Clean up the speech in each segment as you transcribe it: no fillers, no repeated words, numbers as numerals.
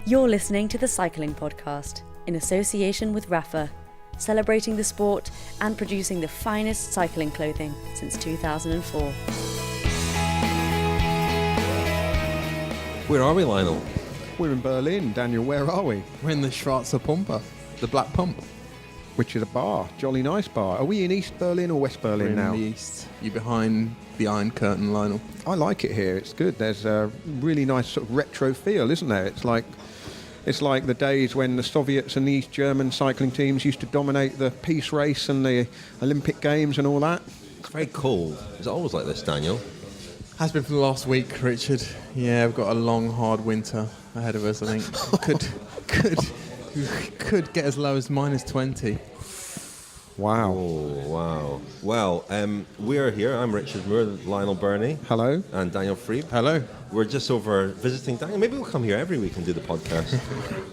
You're listening to the Cycling Podcast in association with Rafa, celebrating the sport and producing the finest cycling clothing since 2004. Where are we, Lionel? We're in Berlin. Daniel, where are we? We're in the Schwarze Pumpe, the Black Pump. Which is a bar, jolly nice bar. Are we in East Berlin or West Berlin now? We're in the East. You're behind the Iron Curtain, Lionel. I like it here. It's good. There's a really nice sort of retro feel, isn't there? It's like the days when the Soviets and the East German cycling teams used to dominate the peace race and the Olympic Games and all that. It's very cold. Is it always like this, Daniel? Has been for the last week, Richard. Yeah, we've got a long, hard winter ahead of us, I think. could get as low as minus 20. Wow. Oh, wow. Well, we're here. I'm Richard Moore, Lionel Birnie. Hello. And Daniel Friebe. Hello. We're just over visiting Daniel. Maybe we'll come here every week and do the podcast.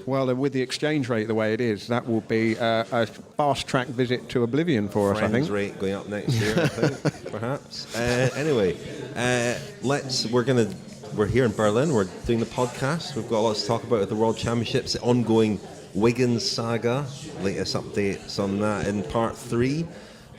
Well, with the exchange rate the way it is, that will be a fast-track visit to oblivion for us, I think. Friends rate going up next year, I think, perhaps. Anyway, we're here in Berlin. We're doing the podcast. We've got a lot to talk about at the World Championships, the ongoing Wiggins saga, latest updates on that in part 3.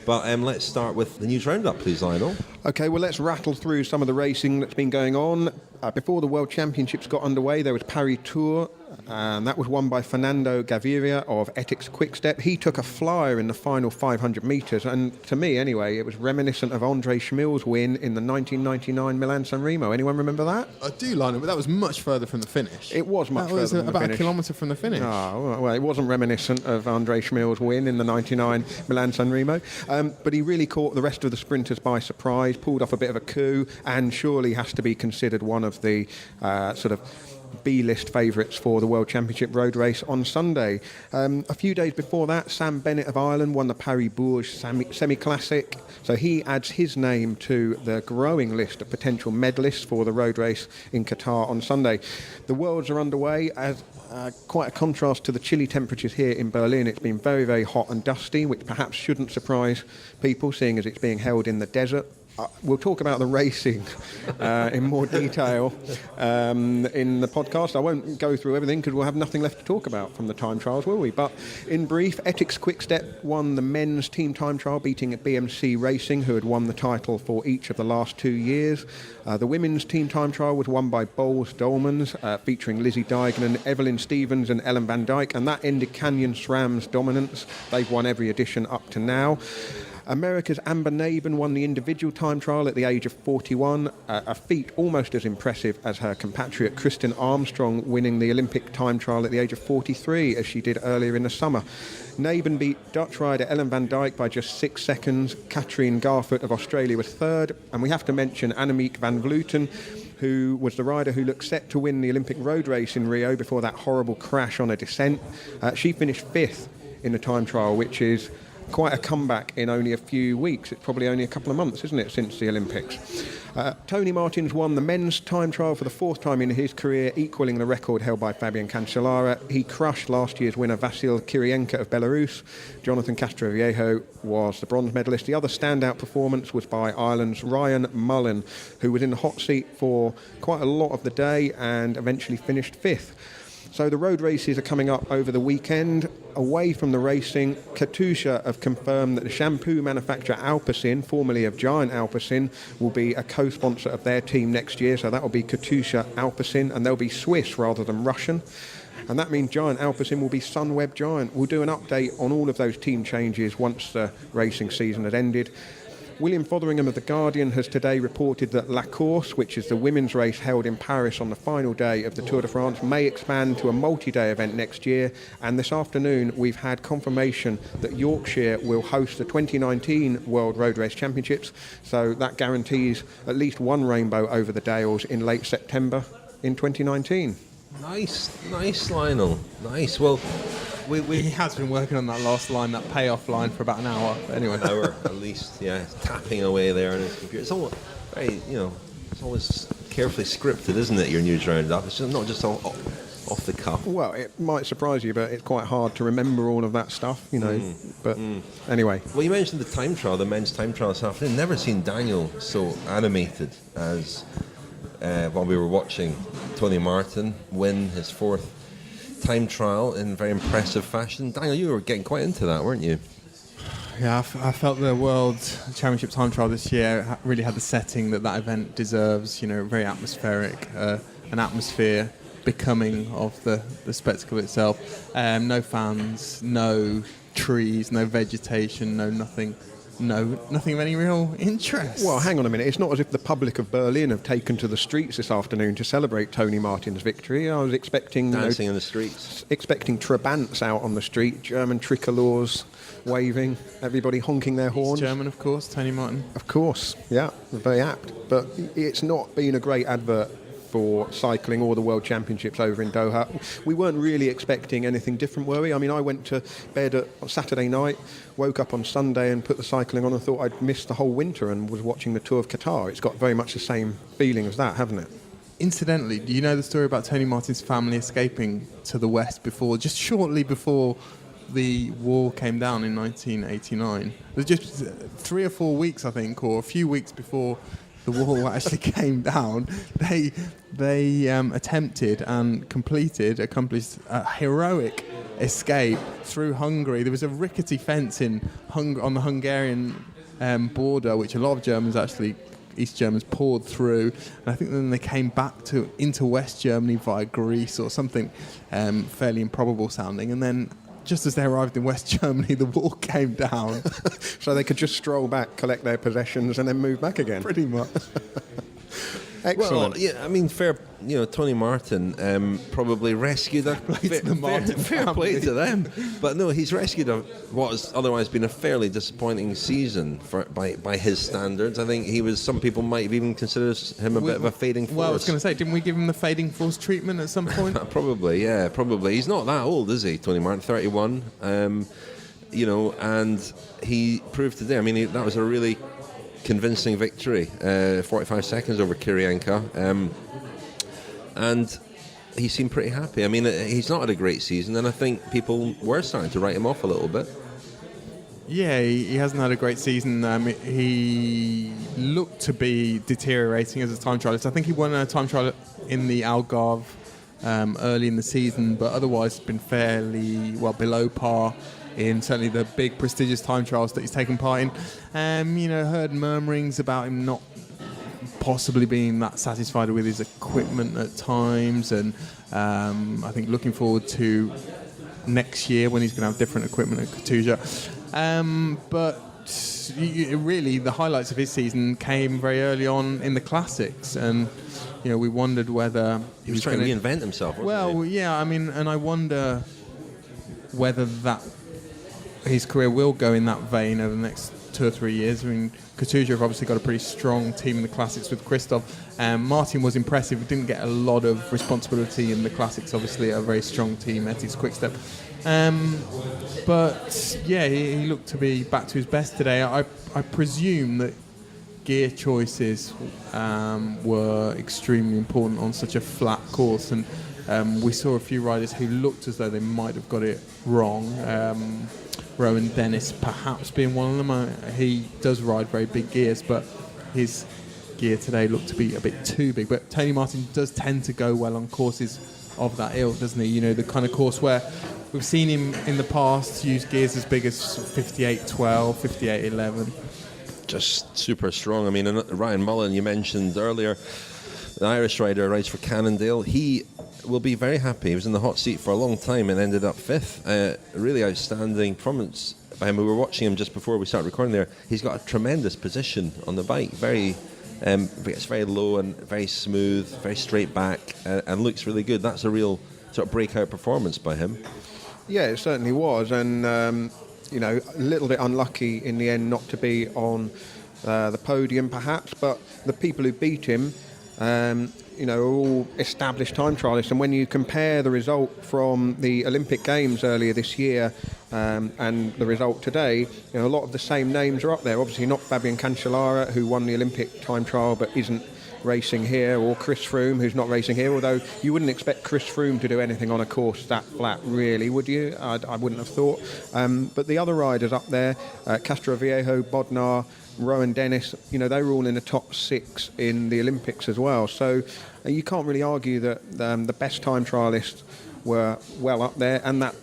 But let's start with the news roundup, please, Lionel. Okay, well, let's rattle through some of the racing that's been going on. Before the World Championships got underway, there was Paris Tours, and that was won by Fernando Gaviria of Etixx-QuickStep. He took a flyer in the final 500 metres, and to me, anyway, it was reminiscent of Andre Schmill's win in the 1999 Milan-San Remo. Anyone remember that? I do, Lionel, but that was much further from the finish. It was much further from the finish. About a kilometre from the finish. Oh, well, it wasn't reminiscent of Andre Schmill's win in the 99 Milan-San Remo, but he really caught the rest of the sprinters by surprise, pulled off a bit of a coup, and surely has to be considered one of the sort of B-list favourites for the World Championship road race on Sunday. A few days before that, Sam Bennett of Ireland won the Paris-Bourges Semi-Classic, so he adds his name to the growing list of potential medalists for the road race in Qatar on Sunday. The Worlds are underway as quite a contrast to the chilly temperatures here in Berlin. It's been very, very hot and dusty, which perhaps shouldn't surprise people, seeing as it's being held in the desert. We'll talk about the racing in more detail in the podcast. I won't go through everything because we'll have nothing left to talk about from the time trials, will we? But in brief, Etixx-QuickStep won the men's team time trial, beating BMC Racing, who had won the title for each of the last 2 years. The women's team time trial was won by Boels-Dolmans, featuring Lizzie Deignan, Evelyn Stevens and Ellen Van Dijk, and that ended Canyon SRAM's dominance. They've won every edition up to now. America's Amber Neben won the individual time trial at the age of 41, a feat almost as impressive as her compatriot Kirsten Armstrong winning the Olympic time trial at the age of 43, as she did earlier in the summer. Neben beat Dutch rider Ellen Van Dijk by just 6 seconds. Katrien Garfoot of Australia was third, and we have to mention Annemiek van Vleuten, who was the rider who looked set to win the Olympic road race in Rio before that horrible crash on a descent. She finished 5th in the time trial, which is quite a comeback in only a few weeks. It's probably only a couple of months, isn't it, since the Olympics. Tony Martins won the men's time trial for the 4th time in his career, equalling the record held by Fabian Cancellara. He crushed last year's winner Vasil Kirienka of Belarus. Jonathan Castroviejo was the bronze medalist. The other standout performance was by Ireland's Ryan Mullen, who was in the hot seat for quite a lot of the day and eventually finished 5th. So the road races are coming up over the weekend. Away from the racing, Katusha have confirmed that the shampoo manufacturer Alpecin, formerly of Giant Alpecin, will be a co-sponsor of their team next year. So that will be Katusha Alpecin, and they'll be Swiss rather than Russian. And that means Giant Alpecin will be Sunweb Giant. We'll do an update on all of those team changes once the racing season has ended. William Fotheringham of The Guardian has today reported that La Course, which is the women's race held in Paris on the final day of the Tour de France, may expand to a multi-day event next year. And this afternoon, we've had confirmation that Yorkshire will host the 2019 World Road Race Championships. So that guarantees at least one rainbow over the Dales in late September in 2019. Nice, Lionel. Nice. Well, He has been working on that last line, that payoff line, for about an hour. But anyway, an hour at least, yeah, tapping away there on his computer. It's all very, it's always carefully scripted, isn't it? Your news roundup. It's just not just off the cuff. Well, it might surprise you, but it's quite hard to remember all of that stuff, But anyway. Well, you mentioned the time trial, the men's time trial this afternoon. Never seen Daniel so animated as while we were watching Tony Martin win his 4th time trial in very impressive fashion. Daniel, you were getting quite into that, weren't you? Yeah, I felt the World Championship time trial this year really had the setting that event deserves. Very atmospheric, an atmosphere becoming of the spectacle itself. No fans, no trees, no vegetation, no nothing of any real interest. Well, hang on a minute. It's not as if the public of Berlin have taken to the streets this afternoon to celebrate Tony Martin's victory. I was expecting dancing in the streets, expecting Trabants out on the street, German tricolours waving, everybody honking their horns. He's German, of course, Tony Martin. Of course, yeah, very apt. But it's not been a great advert for cycling or the World Championships over in Doha. We weren't really expecting anything different, were we? I mean, I went to bed on Saturday night, woke up on Sunday and put the cycling on and thought I'd missed the whole winter and was watching the Tour of Qatar. It's got very much the same feeling as that, hasn't it? Incidentally, do you know the story about Tony Martin's family escaping to the West just shortly before the war came down in 1989? It was just 3 or 4 weeks, I think, or a few weeks before the wall actually came down. They attempted and accomplished a heroic escape through Hungary. There was a rickety fence on the Hungarian border, which a lot of Germans actually, East Germans, poured through. And I think then they came back into West Germany via Greece or something fairly improbable sounding. And then just as they arrived in West Germany, the wall came down. So they could just stroll back, collect their possessions, and then move back again. Pretty much. Excellent. Well, yeah, I mean, fair. Tony Martin probably rescued fair play to them. But no, he's rescued what has otherwise been a fairly disappointing season by his standards. I think some people might have even considered him a bit of a fading force. Well, I was going to say, didn't we give him the fading force treatment at some point? Probably. He's not that old, is he, Tony Martin? 31. And he proved today. I mean, that was a really convincing victory, 45 seconds over Kirienka, and he seemed pretty happy. I mean, he's not had a great season, and I think people were starting to write him off a little bit. Yeah, he hasn't had a great season. He looked to be deteriorating as a time trialist. I think he won a time trial in the Algarve early in the season, but otherwise been fairly below par in certainly the big prestigious time trials that he's taken part in. Heard murmurings about him not possibly being that satisfied with his equipment at times, and I think looking forward to next year when he's going to have different equipment at Katusha. But really the highlights of his season came very early on in the classics, and we wondered whether he was trying to reinvent himself. Yeah, I mean, and I wonder whether his career will go in that vein over the next 2 or 3 years. I mean, Katusha have obviously got a pretty strong team in the classics with Christoph. Martin was impressive. He didn't get a lot of responsibility in the classics. Obviously, a very strong team, Etixx-QuickStep. But yeah, he looked to be back to his best today. I presume that gear choices were extremely important on such a flat course, and we saw a few riders who looked as though they might have got it wrong. Rowan Dennis perhaps being one of them. He does ride very big gears, but his gear today looked to be a bit too big. But Tony Martin does tend to go well on courses of that ilk, doesn't he? The kind of course where we've seen him in the past use gears as big as 58.12, 58.11. Just super strong. I mean, Ryan Mullen, you mentioned earlier, the Irish rider, rides for Cannondale. He will be very happy. He was in the hot seat for a long time and ended up 5th. Really outstanding performance by him. We were watching him just before we started recording there. He's got a tremendous position on the bike. It's very low and very smooth, very straight back, and looks really good. That's a real sort of breakout performance by him. Yeah, it certainly was. And, a little bit unlucky in the end not to be on the podium perhaps, but the people who beat him are all established time trialists, and when you compare the result from the Olympic Games earlier this year and the result today, a lot of the same names are up there. Obviously not Fabian Cancellara, who won the Olympic time trial but isn't racing here, or Chris Froome, who's not racing here, although you wouldn't expect Chris Froome to do anything on a course that flat, really, would you? I wouldn't have thought. But the other riders up there, Castroviejo, Bodnar, Rowan Dennis, they were all in the top 6 in the Olympics as well. So you can't really argue that the best time trialist were well up there, and that,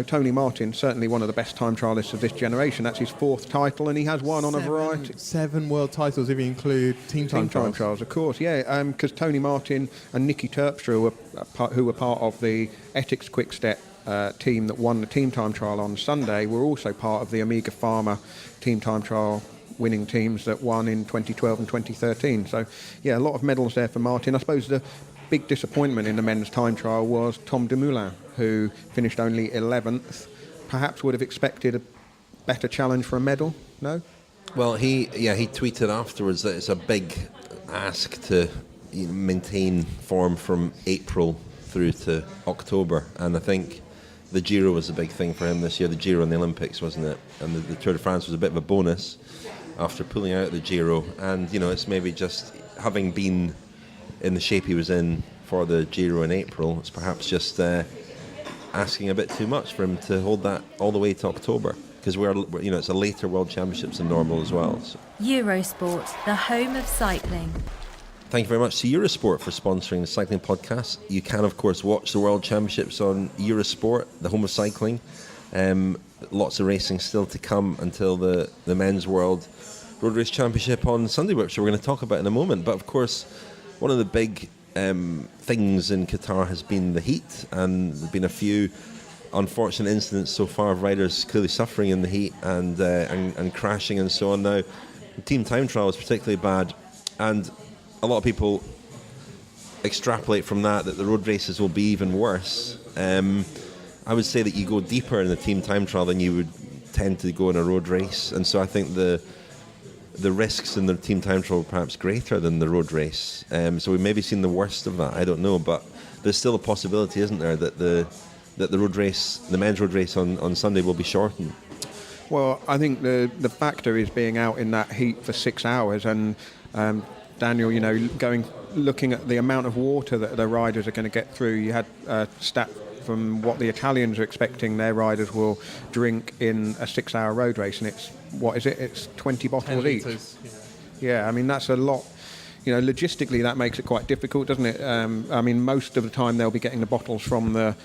Tony Martin, certainly one of the best time trialists of this generation. That's his 4th title, and he has won on a variety. 7 world titles if you include team time trials. Of course, yeah. Because Tony Martin and Nicky Terpstra, who were part of the Etixx-QuickStep team that won the team time trial on Sunday, were also part of the Omega Pharma team time trial winning teams that won in 2012 and 2013. So, yeah, a lot of medals there for Martin. I suppose the big disappointment in the men's time trial was Tom Dumoulin, who finished only 11th. Perhaps would have expected a better challenge for a medal, no? Well, he tweeted afterwards that it's a big ask to maintain form from April through to October, and I think the Giro was a big thing for him this year, the Giro and the Olympics, wasn't it? And the Tour de France was a bit of a bonus after pulling out the Giro, and it's maybe just having been in the shape he was in for the Giro in April, it's perhaps just asking a bit too much for him to hold that all the way to October, because it's a later World Championships than normal as well. So. Eurosport, the home of cycling. Thank you very much to Eurosport for sponsoring the cycling podcast. You can, of course, watch the World Championships on Eurosport, the home of cycling. Lots of racing still to come until the Men's World Road Race Championship on Sunday, which we're going to talk about in a moment. But, of course, one of the big things in Qatar has been the heat, and there have been a few unfortunate incidents so far of riders clearly suffering in the heat and crashing and so on. Now, the team time trial was particularly bad, and a lot of people extrapolate from that the road races will be even worse. I would say that you go deeper in the team time trial than you would tend to go in a road race, and so I think the risks in the team time trial are perhaps greater than the road race. So we've maybe seen the worst of that. I don't know, but there's still a possibility, isn't there, that the road race, the men's road race on Sunday, will be shortened. Well, I think the factor is being out in that heat for 6 hours, and Daniel, looking at the amount of water that the riders are going to get through. You had a stat from what the Italians are expecting their riders will drink in a 6-hour road race, and it's 20 bottles each. Yeah, I mean, that's a lot. Logistically that makes it quite difficult, doesn't it? Most of the time they'll be getting the bottles from the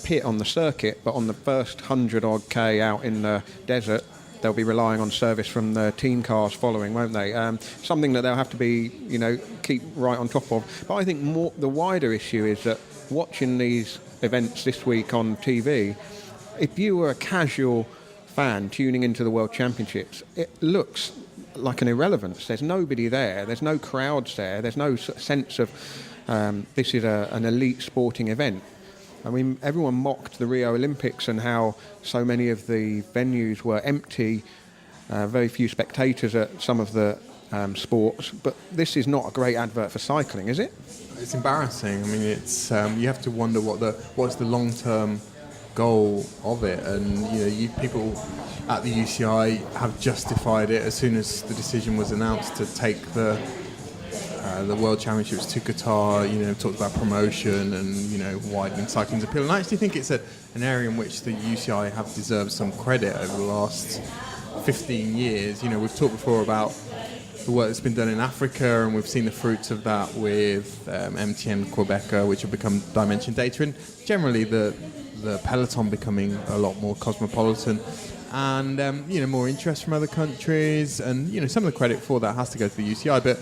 pit on the circuit, but on the first 100-odd K out in the desert, they'll be relying on service from the team cars following, won't they? Something that they'll have to be, keep right on top of. But I think the wider issue is that watching these events this week on TV, if you were a casual fan tuning into the World Championships, it looks like an irrelevance. There's nobody there. There's no crowds there. There's no sense of this is an elite sporting event. I mean, everyone mocked the Rio Olympics and how so many of the venues were empty, very few spectators at some of the sports. But this is not a great advert for cycling, is it? It's embarrassing. I mean, it's you have to wonder what's the long-term goal of it, and you people at the UCI have justified it as soon as the decision was announced to take the World Championships to Qatar. Talked about promotion and widening cycling's appeal, and I actually think it's an area in which the UCI have deserved some credit over the last 15 years. We've talked before about the work that's been done in Africa, and we've seen the fruits of that with MTN Quebec, which have become Dimension Data, and generally the peloton becoming a lot more cosmopolitan, and more interest from other countries, and some of the credit for that has to go to the UCI, but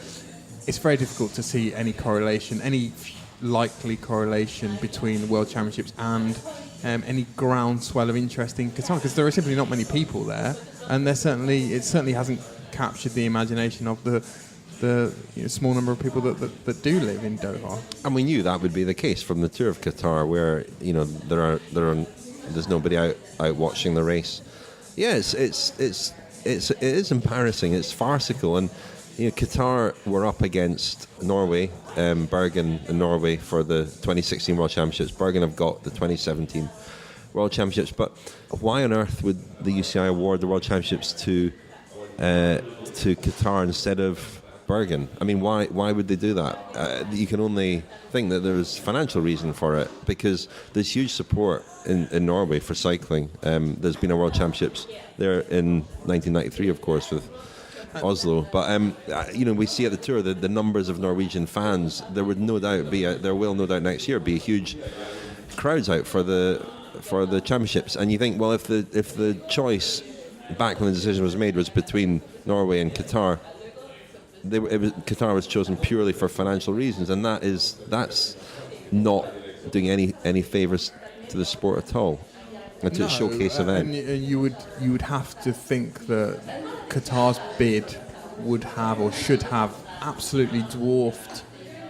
it's very difficult to see any correlation, any likely correlation between the World Championships and any groundswell of interest in Qatar, because there are simply not many people there, and it certainly hasn't captured the imagination of the small number of people that do live in Doha. And we knew that would be the case from the Tour of Qatar, where there's nobody out watching the race. Yeah, it is embarrassing. It's farcical, and Qatar were up against Norway, Bergen in Norway for the 2016 World Championships. Bergen have got the 2017 World Championships, but why on earth would the UCI award the World Championships to Qatar instead of Bergen? I mean, why would they do that? You can only think that there's financial reason for it, because there's huge support in Norway for cycling. There's been a World Championships there in 1993, of course, with Oslo. But we see at the Tour the numbers of Norwegian fans. There will no doubt next year be a huge crowds out for the championships. And you think, well, if the choice back when the decision was made was between Norway and Qatar, Qatar was chosen purely for financial reasons, and that's not doing any favours to the sport at all. It's a showcase event. And you would have to think that Qatar's bid would have or should have absolutely dwarfed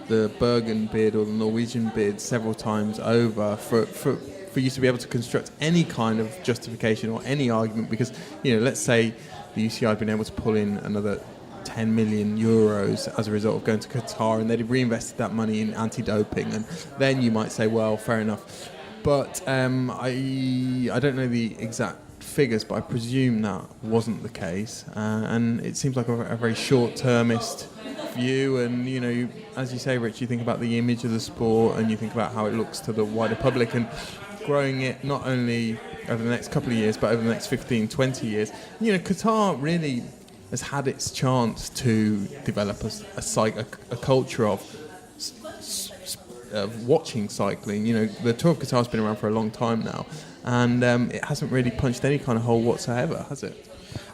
the Bergen bid or the Norwegian bid several times over for you to be able to construct any kind of justification or any argument, because let's say the UCI had been able to pull in another 10 million euros as a result of going to Qatar, and they'd reinvested that money in anti-doping, and then you might say, well, fair enough. But I don't know the exact figures, but I presume that wasn't the case, and it seems like a very short-termist view. And as you say, Rich, you think about the image of the sport, and you think about how it looks to the wider public, and growing it not only over the next couple of years, but over the next 15, 20 years. Qatar really has had its chance to develop a culture of watching cycling. The Tour of Qatar has been around for a long time now, and it hasn't really punched any kind of hole whatsoever, has it?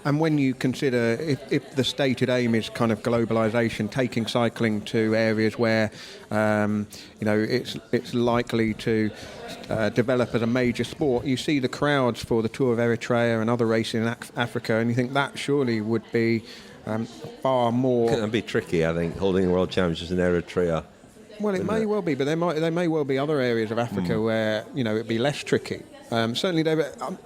And when you consider if the stated aim is kind of globalisation, taking cycling to areas where it's likely to develop as a major sport, you see the crowds for the Tour of Eritrea and other races in Africa, and you think that surely would be far more. It'd be tricky, I think, holding World Championships in Eritrea. Well, it may well be, but there may well be other areas of Africa where it'd be less tricky. Certainly,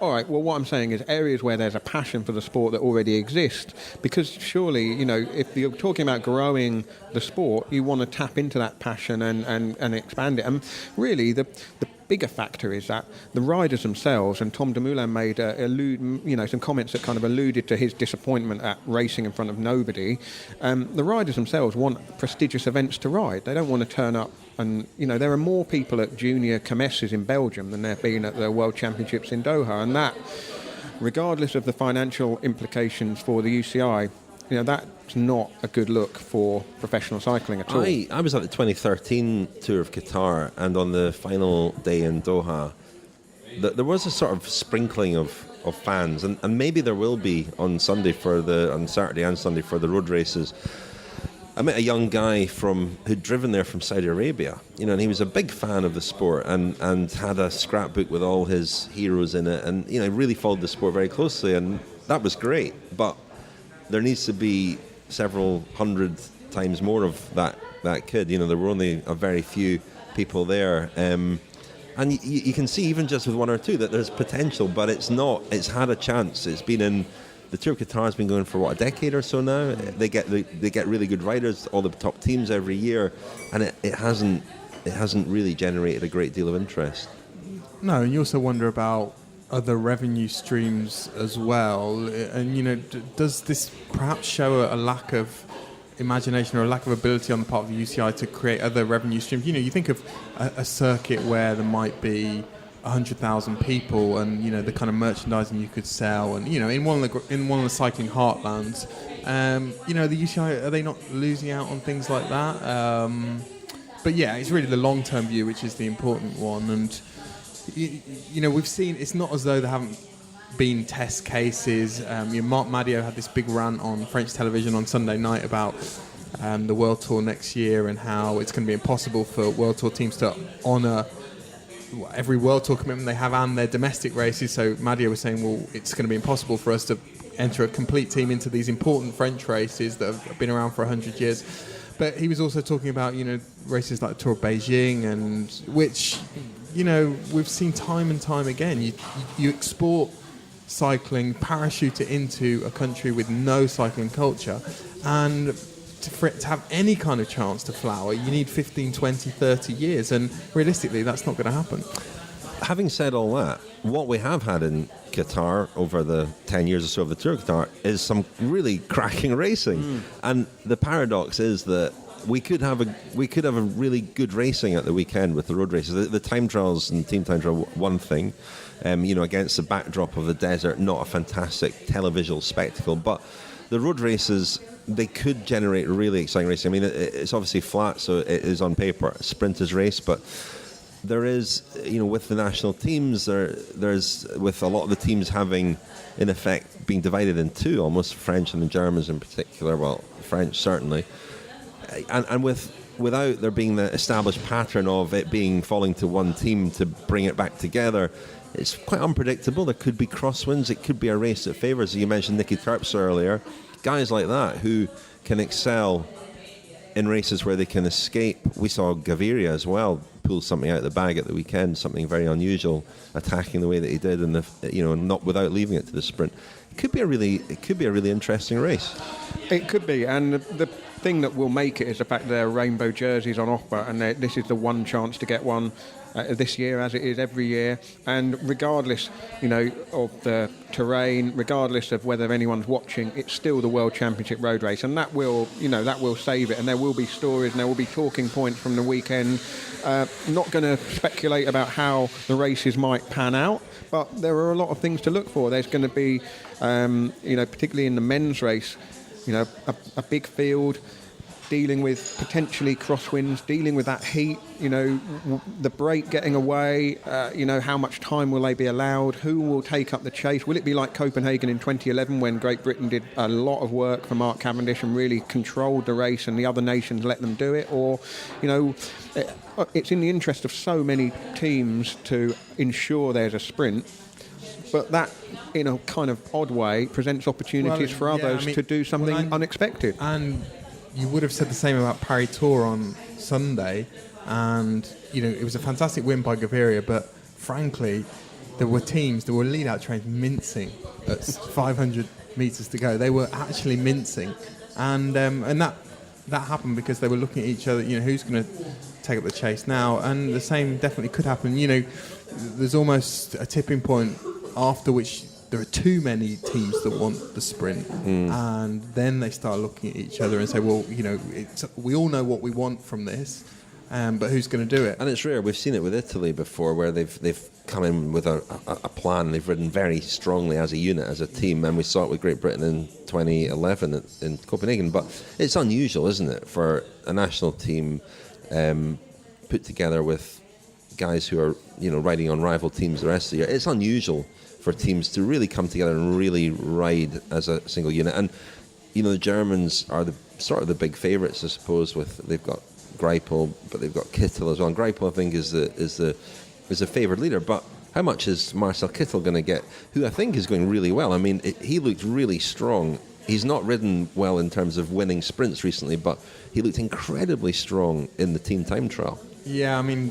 all right. Well, what I'm saying is areas where there's a passion for the sport that already exists, because surely, if you're talking about growing the sport, you want to tap into that passion and expand it. And really, the bigger factor is that the riders themselves, and Tom Dumoulin made some comments that kind of alluded to his disappointment at racing in front of nobody. The riders themselves want prestigious events to ride. They don't want to turn up. And, there are more people at junior Kermesses in Belgium than there have been at the World Championships in Doha. And that, regardless of the financial implications for the UCI, that's not a good look for professional cycling at all. I was at the 2013 Tour of Qatar, and on the final day in Doha, there was a sort of sprinkling of fans, and maybe there will be on Saturday and Sunday for the road races. I met a young guy who'd driven there from Saudi Arabia, and he was a big fan of the sport and had a scrapbook with all his heroes in it, and really followed the sport very closely, and that was great. But there needs to be several hundred times more of that kid. There were only a very few people there, and you can see even just with one or two that there's potential, but it's not. It's had a chance. It's been in. The Tour of Qatar has been going for a decade or so now. They get really good riders, all the top teams every year, and it hasn't really generated a great deal of interest. No, and you also wonder about other revenue streams as well. And does this perhaps show a lack of imagination or a lack of ability on the part of the UCI to create other revenue streams? You think of a circuit where there might be 100,000 people, and the kind of merchandising you could sell, and in one of the cycling heartlands, the UCI, are they not losing out on things like that? But yeah, it's really the long-term view which is the important one, and we've seen it's not as though there haven't been test cases. Marc Madiot had this big rant on French television on Sunday night about the World Tour next year and how it's going to be impossible for World Tour teams to honour every World Tour commitment they have and their domestic races. So Madiot was saying, well, it's going to be impossible for us to enter a complete team into these important French races that have been around for 100 years. But he was also talking about, races like the Tour of Beijing, and which, we've seen time and time again. You export cycling, parachute it into a country with no cycling culture, and for it to have any kind of chance to flower, you need 15, 20, 30 years, and realistically that's not going to happen. Having said all that, what we have had in Qatar over the 10 years or so of the Tour of Qatar is some really cracking racing. And the paradox is that we could have a really good racing at the weekend with the road races. The time trials and team time trial, one thing, against the backdrop of the desert, not a fantastic televisual spectacle, but the road races, they could generate really exciting racing. I mean, it's obviously flat, so it is on paper a sprinter's race, but there is, with the national teams, there's with a lot of the teams having, in effect, being divided in two, almost French and the Germans in particular. Well, French certainly, and without there being the established pattern of it falling to one team to bring it back together, it's quite unpredictable. There could be crosswinds. It could be a race that favours. You mentioned Nicky Terpstra earlier. Guys like that who can excel in races where they can escape. We saw Gaviria as well pull something out of the bag at the weekend, something very unusual, attacking the way that he did, and not without leaving it to the sprint. It could be a really interesting race. It could be, and the thing that will make it is the fact that there are rainbow jerseys on offer, and this is the one chance to get one this year, as it is every year. And regardless, of the terrain, regardless of whether anyone's watching, it's still the World Championship road race, and that will save it. And there will be stories, and there will be talking points from the weekend. Not going to speculate about how the races might pan out, but there are a lot of things to look for. There's going to be, particularly in the men's race, a big field, dealing with potentially crosswinds, dealing with that heat, the break getting away, how much time will they be allowed, who will take up the chase? Will it be like Copenhagen in 2011 when Great Britain did a lot of work for Mark Cavendish and really controlled the race and the other nations let them do it? Or, it's in the interest of so many teams to ensure there's a sprint, but that, in a kind of odd way, presents opportunities for others to do something unexpected. And you would have said the same about Paris Tour on Sunday, and it was a fantastic win by Gaviria, but frankly there were lead-out trains mincing at 500 metres to go. They were actually mincing, and that happened because they were looking at each other, who's going to take up the chase now, and the same definitely could happen. There's almost a tipping point after which there are too many teams that want the sprint, and then they start looking at each other and say, well, we all know what we want from this, but who's going to do it? And it's rare. We've seen it with Italy before, where they've come in with a plan. They've ridden very strongly as a unit, as a team, and we saw it with Great Britain in 2011 in Copenhagen. But it's unusual, isn't it, for a national team put together with guys who are riding on rival teams the rest of the year. It's unusual for teams to really come together and really ride as a single unit. And the Germans are the big favourites, I suppose. They've got Greipel, but they've got Kittel as well. And Greipel, I think, is the favoured leader. But how much is Marcel Kittel going to get? Who I think is going really well. I mean, he looked really strong. He's not ridden well in terms of winning sprints recently, but he looked incredibly strong in the team time trial. Yeah, I mean,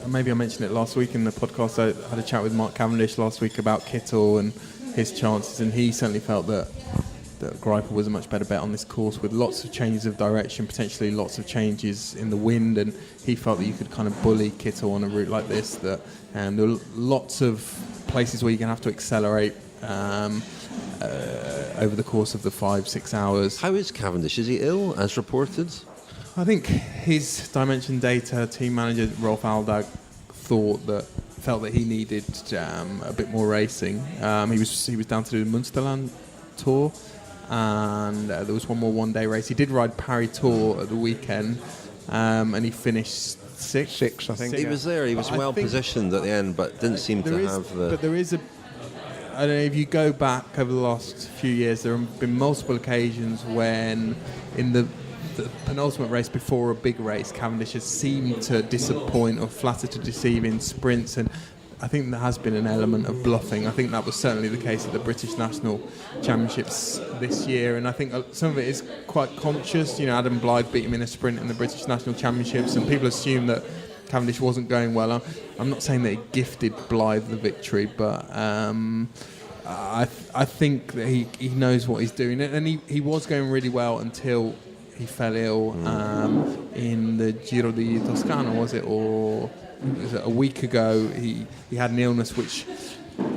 maybe I mentioned it last week in the podcast. I had a chat with Mark Cavendish last week about Kittel and his chances, and he certainly felt that Greipel was a much better bet on this course, with lots of changes of direction, potentially lots of changes in the wind, and he felt that you could kind of bully Kittel on a route like this, that there were lots of places where you're going to have to accelerate over the course of the 5-6 hours. How is Cavendish? Is he ill, as reported? I think his Dimension Data team manager, Rolf Aldag, felt that he needed a bit more racing. He was down to do the Münsterland Tour, and there was one more one-day race. He did ride Paris Tour at the weekend, and he finished sixth, I think. He was there. He was well positioned at the end, but didn't seem to have the... But there is I don't know, if you go back over the last few years, there have been multiple occasions when in the penultimate race before a big race, Cavendish has seemed to disappoint or flatter to deceive in sprints, and I think there has been an element of bluffing. I think that was certainly the case at the British National Championships this year, and I think some of it is quite conscious. Adam Blythe beat him in a sprint in the British National Championships, and people assume that Cavendish wasn't going well. I'm not saying that he gifted Blythe the victory, but I think that he knows what he's doing, and he was going really well until he fell ill in the Giro di Toscana, was it a week ago? He had an illness which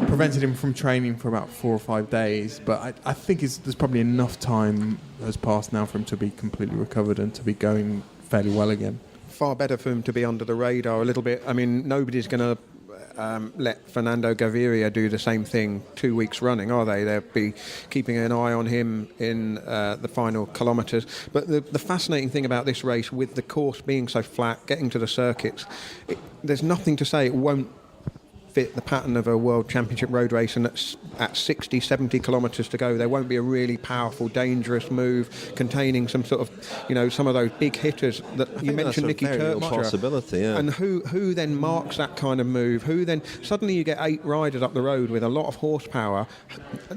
prevented him from training for about 4 or 5 days, but I think there's probably enough time has passed now for him to be completely recovered and to be going fairly well again. Far better for him to be under the radar a little bit. I mean, nobody's going to let Fernando Gaviria do the same thing 2 weeks running, are they? They'll be keeping an eye on him in the final kilometres. But the fascinating thing about this race, with the course being so flat, getting to the circuits, there's nothing to say it won't fit the pattern of a World Championship road race, and at 60, 70 kilometres to go, there won't be a really powerful, dangerous move containing some sort of, some of those big hitters that you mentioned, Nicky Terpstra. Possibility, yeah. And who then marks that kind of move? Who then, suddenly you get 8 riders up the road with a lot of horsepower.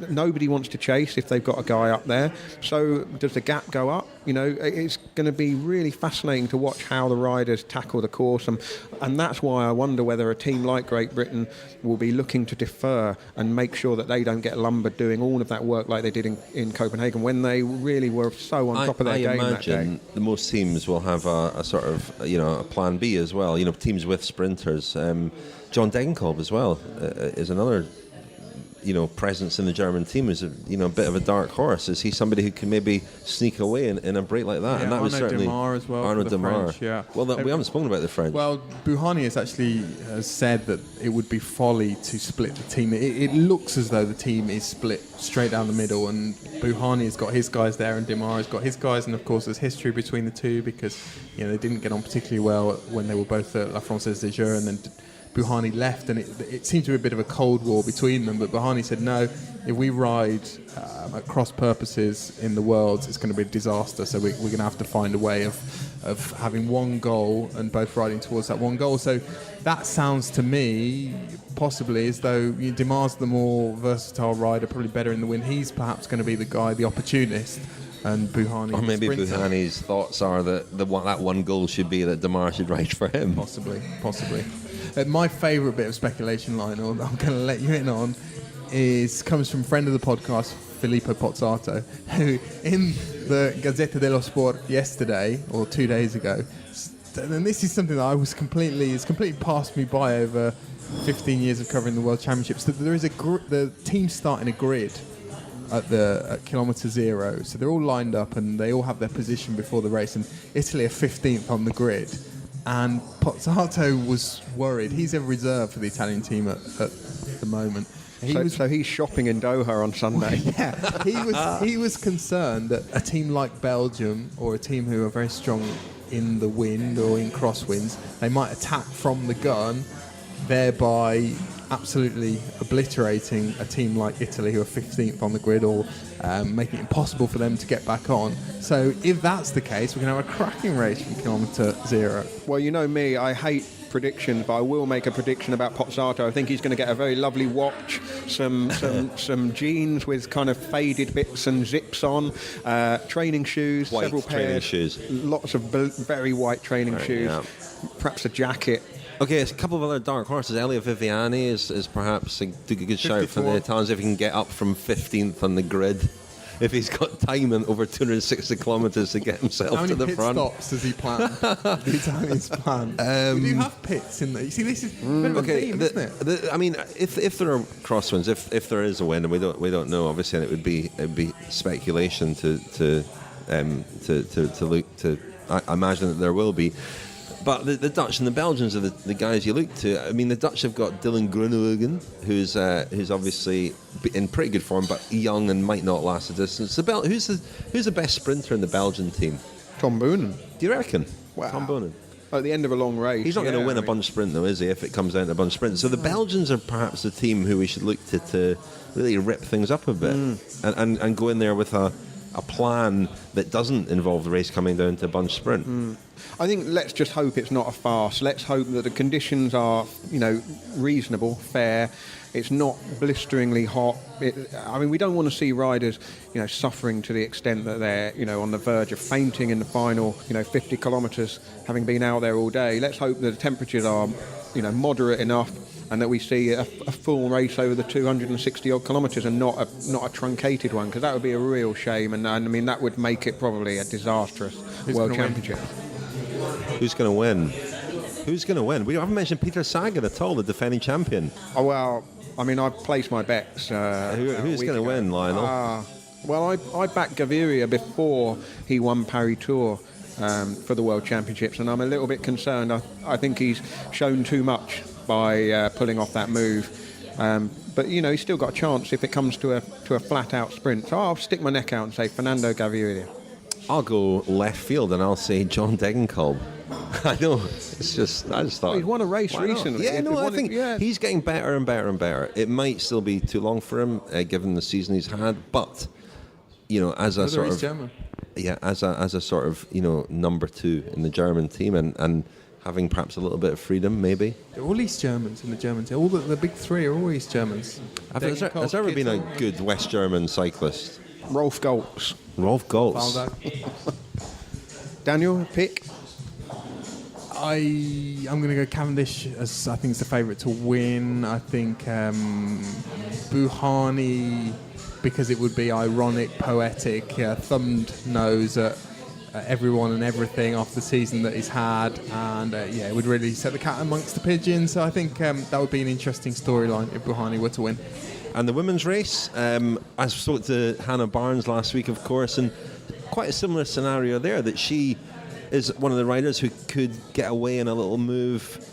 Nobody wants to chase if they've got a guy up there. So does the gap go up? It's going to be really fascinating to watch how the riders tackle the course, and that's why I wonder whether a team like Great Britain will be looking to defer and make sure that they don't get lumbered doing all of that work like they did in Copenhagen, when they really were so on top of their game that day. I imagine the most teams will have a sort of a plan B as well. Teams with sprinters. John Degenkolb as well is another presence in the German team, is a bit of a dark horse. Is he somebody who can maybe sneak away in a break like that? Yeah, and that Arnaud was certainly Démare as well. Arnaud Démare. French, yeah. Well, we haven't spoken about the French. Well, Buhani has said that it would be folly to split the team. It looks as though the team is split straight down the middle, and Buhani has got his guys there, and Démare has got his guys, and of course there's history between the two because they didn't get on particularly well when they were both at La Française des Jeux, and then Buhani left, and it seemed to be a bit of a cold war between them. But Buhani said, no, if we ride at cross purposes in the Worlds, it's going to be a disaster. So we're going to have to find a way of having one goal and both riding towards that one goal. So that sounds to me possibly as though Démare's the more versatile rider, probably better in the wind. He's perhaps going to be the guy, the opportunist, and Buhani. Or maybe Buhani's thoughts are that that one goal should be that Démare should ride for him. Possibly. My favourite bit of speculation, Lionel, that I'm going to let you in on, comes from friend of the podcast, Filippo Pozzato, who in the Gazzetta dello Sport yesterday, or 2 days ago, and this is something that it's completely passed me by over 15 years of covering the World Championships, that there is the teams start in a grid at kilometre 0, so they're all lined up and they all have their position before the race, and Italy are 15th on the grid. And Pozzato was worried. He's a reserve for the Italian team at the moment. So he's shopping in Doha on Sunday. Yeah, he was concerned that a team like Belgium, or a team who are very strong in the wind or in crosswinds, they might attack from the gun, thereby absolutely obliterating a team like Italy, who are 15th on the grid, or making it impossible for them to get back on. So if that's the case, we're going to have a cracking race from kilometre 0. Well, you know me, I hate predictions, but I will make a prediction about Pozzato. I think he's going to get a very lovely watch, some jeans with kind of faded bits and zips on, training shoes, white several training pairs, shoes, lots of very white training shoes, perhaps a jacket. Okay, a couple of other dark horses. Elio Viviani is perhaps a good shout for the Italians if he can get up from 15th on the grid. If he's got time and over 260 kilometres to get himself to the front. How many pit stops does he plan? The Italians plan. We do have pits in there. You see, this is a bit of a theme, isn't it? I mean, if there are crosswinds, if there is a win, and we don't know, obviously, and it would be speculation to look to. I imagine that there will be. But the Dutch and the Belgians are the guys you look to. I mean, the Dutch have got Dylan Groenewegen, who's obviously in pretty good form, but young and might not last a distance. Who's the best sprinter in the Belgian team? Tom Boonen. Do you reckon? Wow. Tom Boonen. At the end of a long race. He's not going to win a bunch sprint, though, is he, if it comes down to a bunch sprint? So the Belgians are perhaps the team who we should look to really rip things up a bit and go in there with a plan that doesn't involve the race coming down to a bunch sprint. I think let's just hope it's not a farce. Let's hope that the conditions are, reasonable, fair. It's not blisteringly hot. We don't want to see riders, suffering to the extent that they're, on the verge of fainting in the final, 50 kilometres, having been out there all day. Let's hope that the temperatures are, moderate enough, and that we see a full race over the 260 odd kilometres and not a truncated one, because that would be a real shame, and that would make it probably a disastrous World Championship. Who's going to win? Who's going to win? We haven't mentioned Peter Sagan at all, the defending champion. Oh, well, I placed my bets. Who's going to win, Lionel? I backed Gaviria before he won Paris Tour for the World Championships, and I'm a little bit concerned. I think he's shown too much by pulling off that move. But, he's still got a chance if it comes to a flat-out sprint. So I'll stick my neck out and say Fernando Gaviria. I'll go left field and I'll say John Degenkolb. I know, I just thought... He's won a race recently. Yeah, no, I think he's getting better and better and better. It might still be too long for him, given the season he's had, but, as a sort of... German. Yeah, as a sort of, number 2 in the German team and having perhaps a little bit of freedom, maybe. They're all East Germans in the German team. All the big 3 are all East Germans. Has there ever been a good West German cyclist? Rolf Goltz. Rolf Goltz. Daniel, pick? I'm going to go Cavendish, as I think is the favourite to win. I think Buhani, because it would be ironic, poetic, thumbed nose at everyone and everything after the season that he's had, and it would really set the cat amongst the pigeons. So I think that would be an interesting storyline if Buhani were to win. And the women's race, I spoke to Hannah Barnes last week, of course, and quite a similar scenario there, that she is one of the riders who could get away in a little move,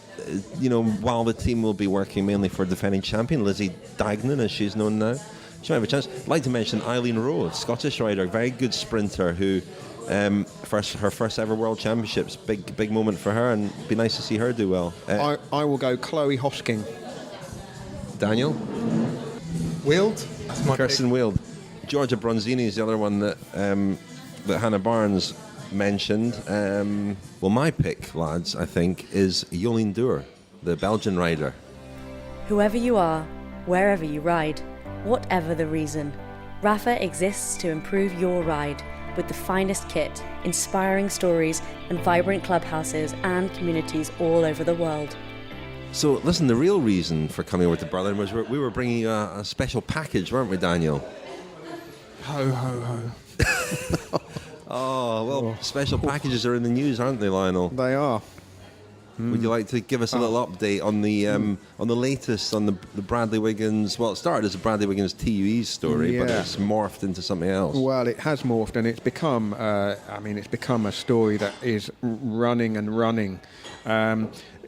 while the team will be working mainly for defending champion Lizzie Deignan, as she's known now. She might have a chance. I'd like to mention Eileen Rowe, Scottish rider, very good sprinter, who her first ever World Championships, big moment for her, and it'd be nice to see her do well. I will go Chloe Hosking. Daniel? Weald? Kirsten Weald. Georgia Bronzini is the other one that Hannah Barnes mentioned. Well, my pick, lads, I think, is Jolien D'Hoore, the Belgian rider. Whoever you are, wherever you ride, whatever the reason, Rapha exists to improve your ride with the finest kit, inspiring stories, and vibrant clubhouses and communities all over the world. So, listen, the real reason for coming over to Berlin was we were bringing you a special package, weren't we, Daniel? Ho, ho, ho. Oh, well, special packages are in the news, aren't they, Lionel? They are. Would you like to give us a little update on the latest on the Bradley Wiggins? Well, it started as a Bradley Wiggins TUE story, but it's morphed into something else. Well, it has morphed, and it's become. It's become a story that is running and running.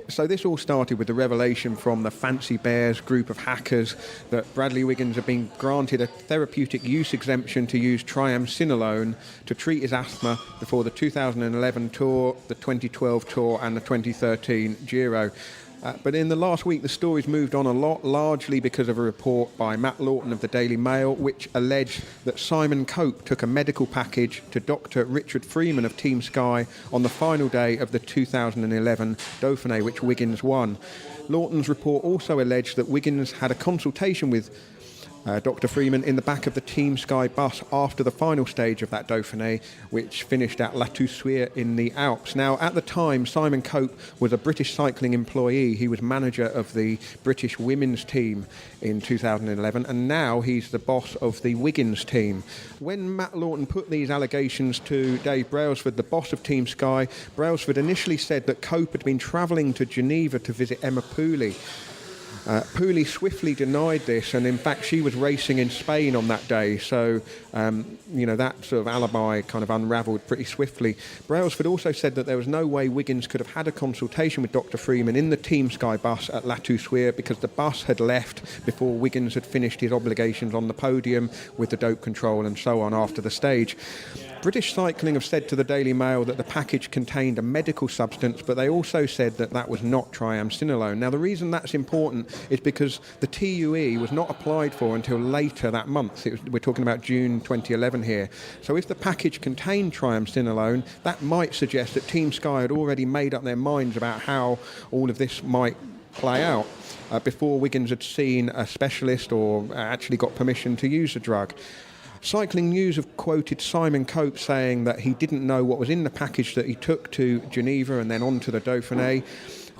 So this all started with the revelation from the Fancy Bears group of hackers that Bradley Wiggins had been granted a therapeutic use exemption to use triamcinolone to treat his asthma before the 2011 Tour, the 2012 Tour and the 2013 Giro. But in the last week, the story's moved on a lot, largely because of a report by Matt Lawton of the Daily Mail, which alleged that Simon Cope took a medical package to Dr. Richard Freeman of Team Sky on the final day of the 2011 Dauphiné, which Wiggins won. Lawton's report also alleged that Wiggins had a consultation with Dr. Freeman in the back of the Team Sky bus after the final stage of that Dauphiné, which finished at La Toussuire in the Alps. Now, at the time, Simon Cope was a British cycling employee. He was manager of the British women's team in 2011, and now he's the boss of the Wiggins team. When Matt Lawton put these allegations to Dave Brailsford, the boss of Team Sky, Brailsford initially said that Cope had been travelling to Geneva to visit Emma Pooley. Pooley swiftly denied this, and in fact she was racing in Spain on that day, so that sort of alibi kind of unravelled pretty swiftly. Brailsford also said that there was no way Wiggins could have had a consultation with Dr. Freeman in the Team Sky bus at La Toussuire, because the bus had left before Wiggins had finished his obligations on the podium with the dope control and so on after the stage. British Cycling have said to the Daily Mail that the package contained a medical substance, but they also said that that was not triamcinolone. Now, the reason that's important is because the TUE was not applied for until later that month. We're talking about June 2011 here. So if the package contained triamcinolone, that might suggest that Team Sky had already made up their minds about how all of this might play out before Wiggins had seen a specialist or actually got permission to use the drug. Cycling News have quoted Simon Cope saying that he didn't know what was in the package that he took to Geneva and then on to the Dauphiné.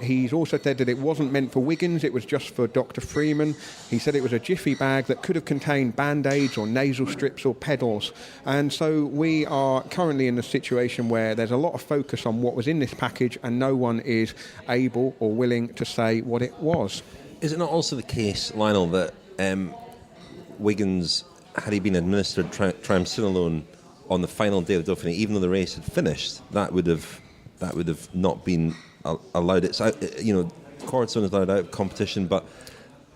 He's also said that it wasn't meant for Wiggins, it was just for Dr. Freeman. He said it was a jiffy bag that could have contained band-aids or nasal strips or pedals. And so we are currently in a situation where there's a lot of focus on what was in this package and no one is able or willing to say what it was. Is it not also the case, Lionel, that Wiggins, had he been administered triamcinolone on the final day of Dauphiné, even though the race had finished, that would have not been allowed? It's Cordstone is allowed out of competition, but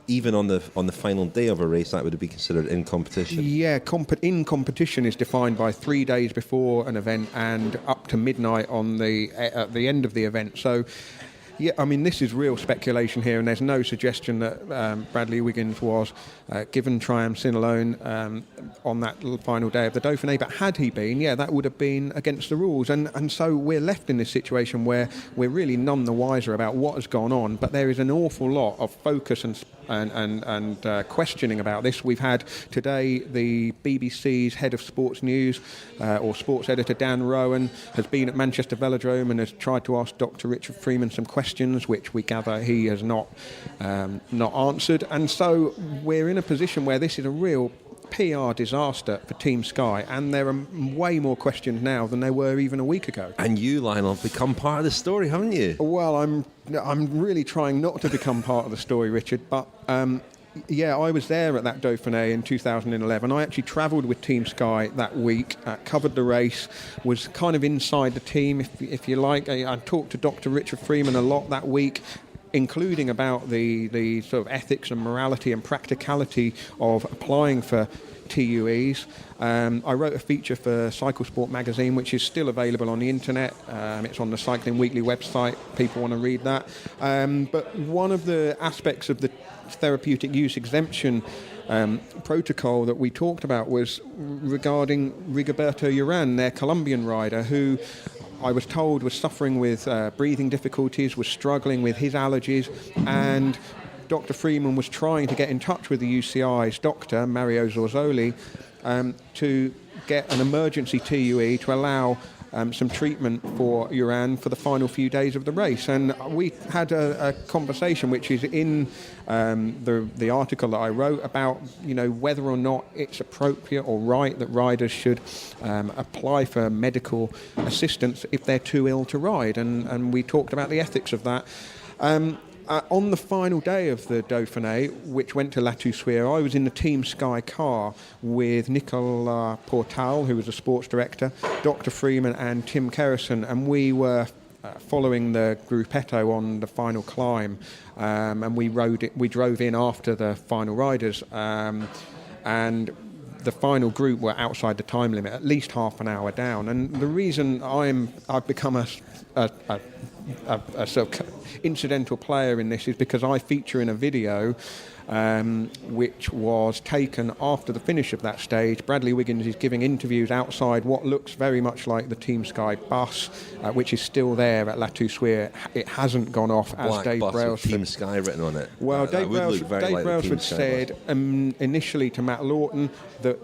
even on the final day of a race, that would be considered in competition. Yeah, in competition is defined by 3 days before an event and up to midnight on at the end of the event. So, yeah, I mean, this is real speculation here, and there's no suggestion that Bradley Wiggins was given triamcinolone on that final day of the Dauphiné. But had he been, that would have been against the rules. And so we're left in this situation where we're really none the wiser about what has gone on. But there is an awful lot of focus and questioning about this. We've had today the BBC's head of sports news or sports editor Dan Rowan has been at Manchester Velodrome and has tried to ask Dr. Richard Freeman some questions, which we gather he has not answered. And so we're in a position where this is a real PR disaster for Team Sky, and there are way more questions now than there were even a week ago. And you, Lionel, have become part of the story, haven't you? Well, I'm really trying not to become part of the story, Richard, but I was there at that Dauphiné in 2011. I actually travelled with Team Sky that week, covered the race, was kind of inside the team, if you like. I talked to Dr. Richard Freeman a lot that week, including about the sort of ethics and morality and practicality of applying for TUEs. I wrote a feature for Cycle Sport magazine, which is still available on the internet. It's on the Cycling Weekly website. People want to read that. But one of the aspects of the therapeutic use exemption protocol that we talked about was regarding Rigoberto Urán, their Colombian rider, who I was told was suffering with breathing difficulties, was struggling with his allergies, and Dr. Freeman was trying to get in touch with the UCI's doctor, Mario Zorzoli, to get an emergency TUE to allow some treatment for Urán for the final few days of the race. And we had a conversation, which is in the article that I wrote, about whether or not it's appropriate or right that riders should apply for medical assistance if they're too ill to ride. And we talked about the ethics of that. On the final day of the Dauphiné, which went to La Toussuire, I was in the Team Sky car with Nicolas Portal, who was a sports director, Dr. Freeman and Tim Kerrison, and we were following the gruppetto on the final climb, and we drove in after the final riders, and the final group were outside the time limit, at least half an hour down. And the reason I've become a sort of incidental player in this is because I feature in a video which was taken after the finish of that stage. Bradley Wiggins is giving interviews outside what looks very much like the Team Sky bus, which is still there at La Toussuire. It hasn't gone off, as Black Dave bus Brailsford. with Team Sky written on it. Well, Dave Brailsford said initially to Matt Lawton that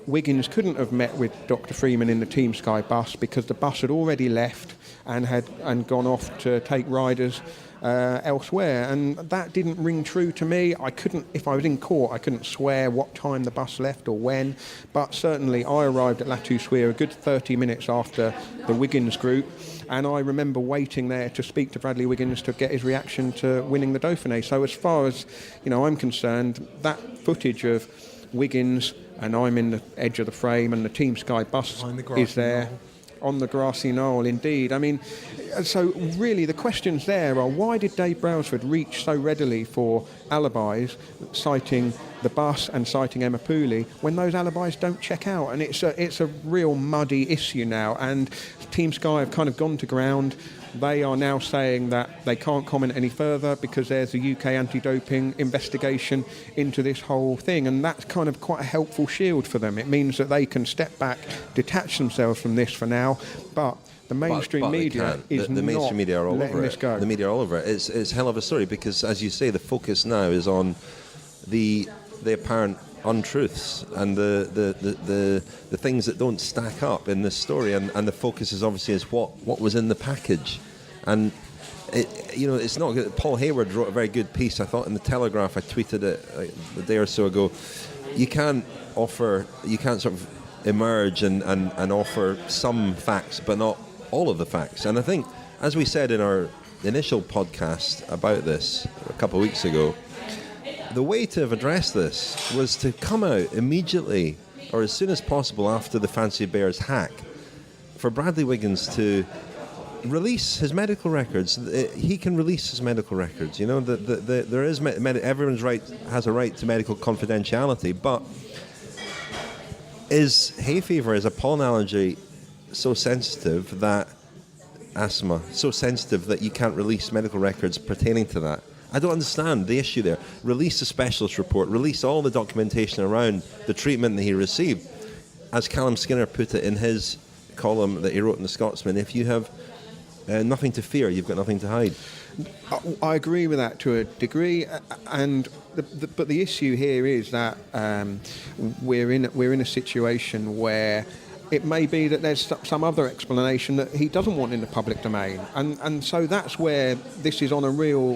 Wiggins couldn't have met with Dr. Freeman in the Team Sky bus because the bus had already left and gone off to take riders elsewhere, and that didn't ring true to me. If I was in court, I couldn't swear what time the bus left or when, but certainly I arrived at La Toussuire a good 30 minutes after the Wiggins group, and I remember waiting there to speak to Bradley Wiggins to get his reaction to winning the Dauphiné. So as far as I'm concerned, that footage of Wiggins and I'm in the edge of the frame and the Team Sky bus is there. On the grassy knoll, indeed. I mean, so really the questions there are, why did Dave Brailsford reach so readily for alibis, citing the bus and citing Emma Pooley, when those alibis don't check out? And it's a real muddy issue now, and Team Sky have kind of gone to ground. They are now saying that they can't comment any further because there's a UK anti-doping investigation into this whole thing, and that's kind of quite a helpful shield for them. It means that they can step back, detach themselves from this for now, but the mainstream media is the mainstream media are all letting over this it. go. The media are all over it. It's a hell of a story because, as you say, the focus now is on the apparent untruths and the things that don't stack up in this story, and the focus is obviously what was in the package. And it's not good. Paul Hayward wrote a very good piece, I thought, in the Telegraph. I tweeted it a day or so ago. You can't sort of emerge and offer some facts but not all of the facts. And I think, as we said in our initial podcast about this a couple of weeks ago, the way to have addressed this was to come out immediately or as soon as possible after the Fancy Bears hack for Bradley Wiggins to release his medical records. He can release his medical records. You know, there is everyone's right has a right to medical confidentiality, but is hay fever, is a pollen allergy so sensitive that asthma so sensitive that you can't release medical records pertaining to that? I don't understand the issue there. Release a specialist report, release all the documentation around the treatment that he received. As Callum Skinner put it in his column that he wrote in The Scotsman, if you have nothing to fear, you've got nothing to hide. I agree with that to a degree, and but the issue here is that we're in a situation where it may be that there's some other explanation that he doesn't want in the public domain, and so that's where this is on a real,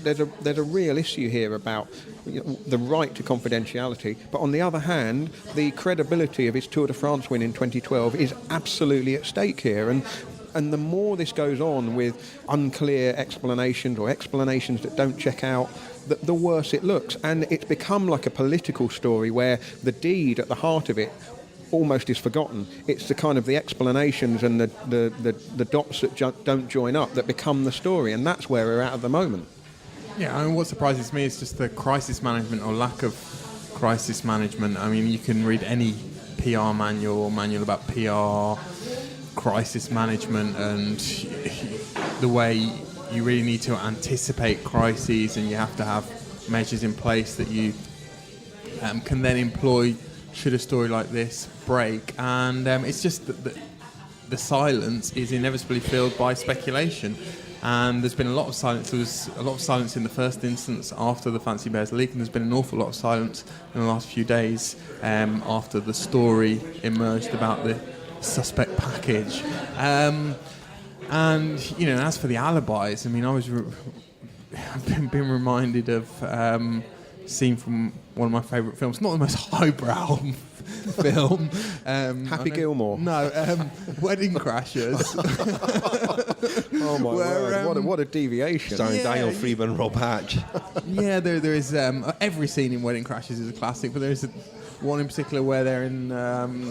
there's a real issue here about the right to confidentiality. But on the other hand, the credibility of his Tour de France win in 2012 is absolutely at stake here, and the more this goes on with unclear explanations or explanations that don't check out, the worse it looks. And it's become like a political story where the deed at the heart of it almost is forgotten. It's the kind of the explanations and the dots that don't join up that become the story, and that's where we're at the moment. Yeah, I mean, what surprises me is just the crisis management or lack of crisis management. I mean, you can read any PR manual or manual about PR, crisis management, and the way you really need to anticipate crises, and you have to have measures in place that you can then employ should a story like this break. And it's just that the silence is inevitably filled by speculation. And there's been a lot of silence. There was a lot of silence in the first instance after the Fancy Bears leak, and there's been an awful lot of silence in the last few days after the story emerged about the suspect package. And, as for the alibis, I mean, I've been reminded of a scene from one of my favourite films, not the most highbrow film. Happy Gilmore. No, Wedding Crashers. Oh my word! What a deviation! Starring Daniel Friebe and Rob Hatch. Yeah, there is every scene in Wedding Crashers is a classic, but there is one in particular where they're in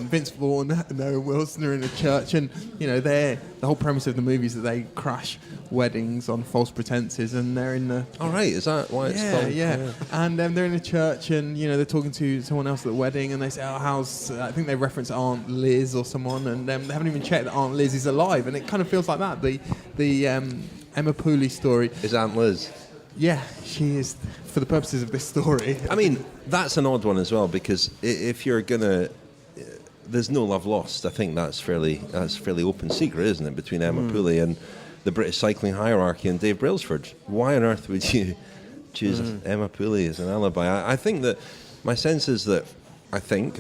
Vince Vaughn and Owen Wilson are in a church, and the whole premise of the movie is that they crash weddings on false pretenses, and they're in the. All right, is that why it's called? Yeah. And they're in a church, and they're talking to someone else at the wedding, and they say, "Oh, how's?" I think they reference Aunt Liz or someone, and they haven't even checked that Aunt Liz is alive, and it kind of feels like that. The Emma Pooley story is Aunt Liz. Yeah, she is, for the purposes of this story. I mean, that's an odd one as well, because if you're gonna, there's no love lost. I think that's fairly open secret, isn't it, between Emma Pooley and the British cycling hierarchy and Dave Brailsford? Why on earth would you choose Emma Pooley as an alibi? I think that my sense is that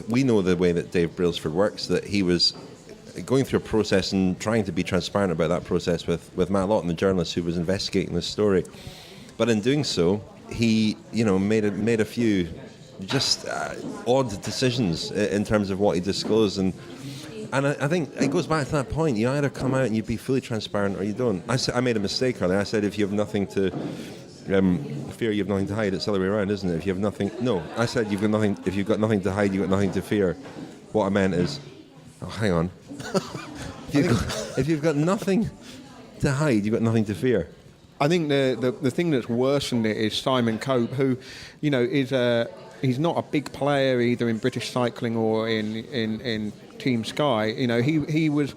we know the way that Dave Brailsford works, that he was going through a process and trying to be transparent about that process with Matt Lawton, the journalist who was investigating this story. But in doing so, he, made a few just odd decisions in terms of what he disclosed, and I think it goes back to that point. You either come out and you be fully transparent, or you don't. I made a mistake earlier. I said if you have nothing to fear, you have nothing to hide. It's the other way around, isn't it? If you have nothing, no. I said you've got nothing. If you've got nothing to hide, you've got nothing to fear. What I meant is, hang on. If you've got nothing to hide, you've got nothing to fear. I think the thing that's worsened it is Simon Cope, who, he's not a big player either in British cycling or in Team Sky. He was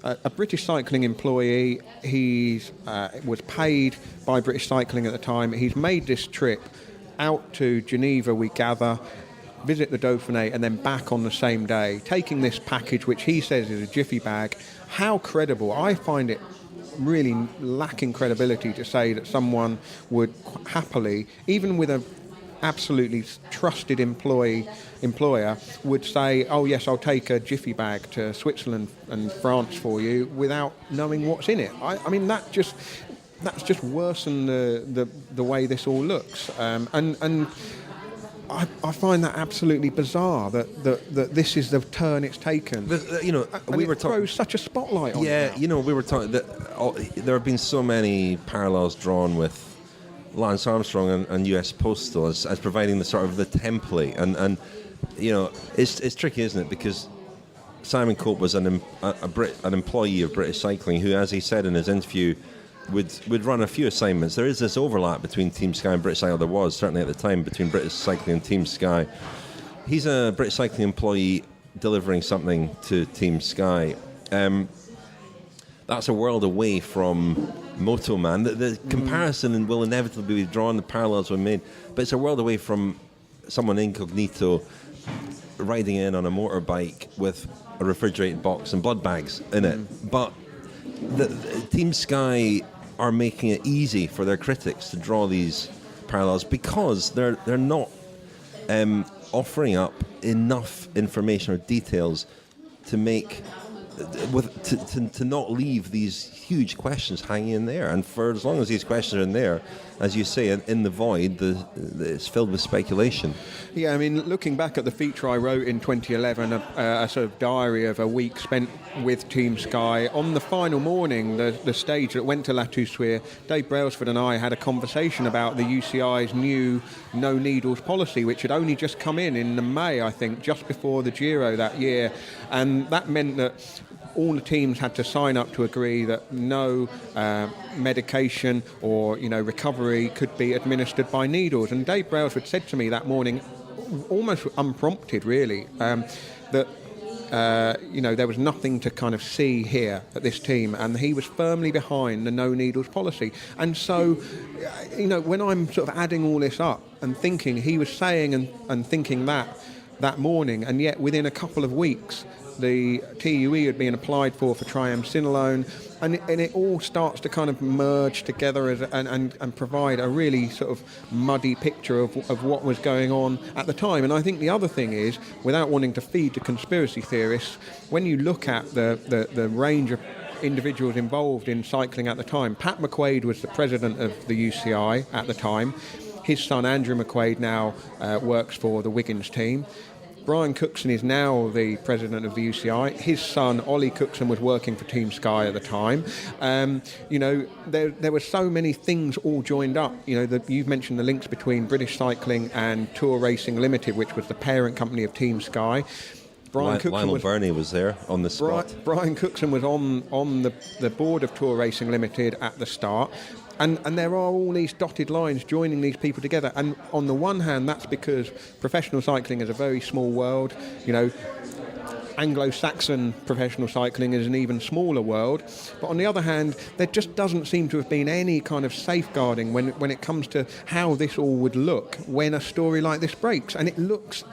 a British cycling employee. He was paid by British Cycling at the time. He's made this trip out to Geneva, we gather, visit the Dauphiné, and then back on the same day, taking this package, which he says is a jiffy bag. How credible? I find it really lacking credibility to say that someone would happily, even with a absolutely trusted employer, would say, "Oh yes, I'll take a jiffy bag to Switzerland and France for you," without knowing what's in it. I mean, that's just worse than the way this all looks, and I find that absolutely bizarre that this is the turn it's taken. We were throws such a spotlight on it. Yeah, we were talking that there have been so many parallels drawn with Lance Armstrong and US Postal as providing the sort of the template, and it's tricky, isn't it? Because Simon Cope was an employee of British Cycling who, as he said in his interview, would run a few assignments. There is this overlap between Team Sky and British Cycling. There was, certainly at the time, between British Cycling and Team Sky. He's a British Cycling employee delivering something to Team Sky. That's a world away from Motoman. The comparison will inevitably be drawn, the parallels were made, but it's a world away from someone incognito riding in on a motorbike with a refrigerated box and blood bags in it. But the Team Sky are making it easy for their critics to draw these parallels because they're not offering up enough information or details to make to not leave these huge questions hanging in there. And for as long as these questions are in there, as you say, in the void, it's filled with speculation. Yeah, I mean, looking back at the feature I wrote in 2011, a sort of diary of a week spent with Team Sky, on the final morning, the stage that went to La Toussuire, Dave Brailsford and I had a conversation about the UCI's new no needles policy, which had only just come in May, I think, just before the Giro that year. And that meant that all the teams had to sign up to agree that no medication or recovery could be administered by needles. And Dave Brailsford said to me that morning, almost unprompted really, that there was nothing to kind of see here at this team, and he was firmly behind the no needles policy. And so, when I'm sort of adding all this up and thinking he was saying and thinking that morning, and yet within a couple of weeks the TUE had been applied for triamcinolone, and it all starts to kind of merge together and provide a really sort of muddy picture of what was going on at the time. And I think the other thing is, without wanting to feed the conspiracy theorists, when you look at the range of individuals involved in cycling at the time, Pat McQuaid was the president of the UCI at the time. His son Andrew McQuaid now works for the Wiggins team. Brian Cookson is now the president of the UCI. His son, Ollie Cookson, was working for Team Sky at the time. There were so many things all joined up. You've mentioned the links between British Cycling and Tour Racing Limited, which was the parent company of Team Sky. Lionel Birnie was there on the spot. Brian Cookson was on the board of Tour Racing Limited at the start. And there are all these dotted lines joining these people together. And on the one hand, that's because professional cycling is a very small world. Anglo-Saxon professional cycling is an even smaller world. But on the other hand, there just doesn't seem to have been any kind of safeguarding when it comes to how this all would look when a story like this breaks. And it looks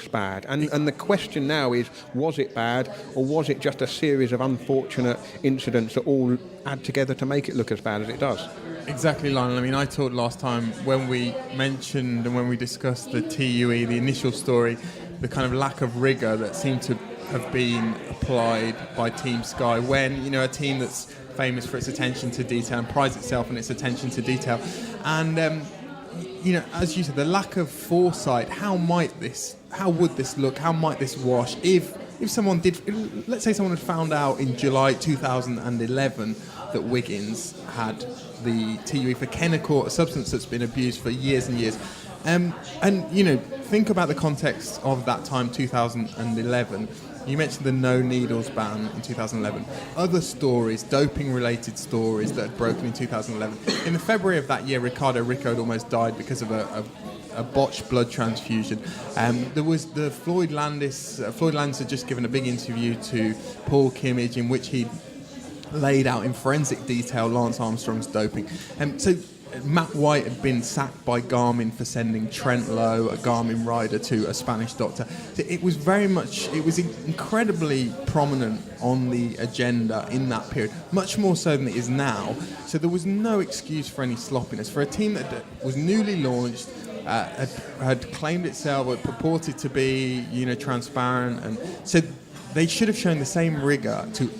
bad. And the question now is, was it bad, or was it just a series of unfortunate incidents that all add together to make it look as bad as it does? Exactly, Lionel. I mean, I talked last time when we mentioned and when we discussed the TUE, the initial story, the kind of lack of rigour that seemed to have been applied by Team Sky when, a team that's famous for its attention to detail and prides itself on its attention to detail. And, as you said, the lack of foresight, how would this look, how might this wash if someone did, let's say someone had found out in July 2011 that Wiggins had the TUE for Kennicort, a substance that's been abused for years and years. Think about the context of that time, 2011. You mentioned the no needles ban in 2011. Other stories, doping-related stories that had broken in 2011. In the February of that year, Ricardo Rico almost died because of a botched blood transfusion. There was the Floyd Landis. Floyd Landis had just given a big interview to Paul Kimmage in which he laid out in forensic detail Lance Armstrong's doping. So Matt White had been sacked by Garmin for sending Trent Lowe, a Garmin rider, to a Spanish doctor. So it was incredibly prominent on the agenda in that period, much more so than it is now. So there was no excuse for any sloppiness. For a team that was newly launched, had claimed itself, or purported to be, transparent, and so they should have shown the same rigour to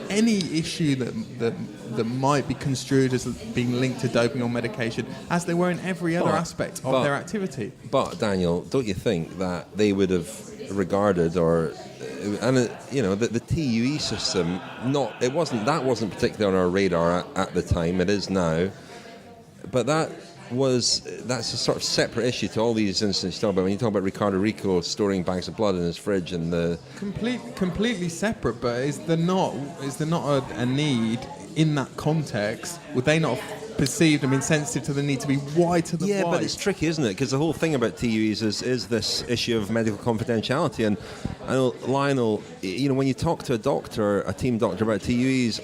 any issue that might be construed as being linked to doping or medication, as they were in every other aspect of their activity. But Daniel, don't you think that they would have regarded, the TUE system, wasn't particularly on our radar at the time. It is now, but that that's a sort of separate issue to all these incidents you talk about. When you talk about Ricardo Rico storing bags of blood in his fridge and the completely separate, but is there not a need in that context? Would they not have perceived and been sensitive to the need to be wide to the yeah, wide? but it's tricky, isn't it? Because the whole thing about TUEs is this issue of medical confidentiality. And I know, Lionel, when you talk to a team doctor about TUEs,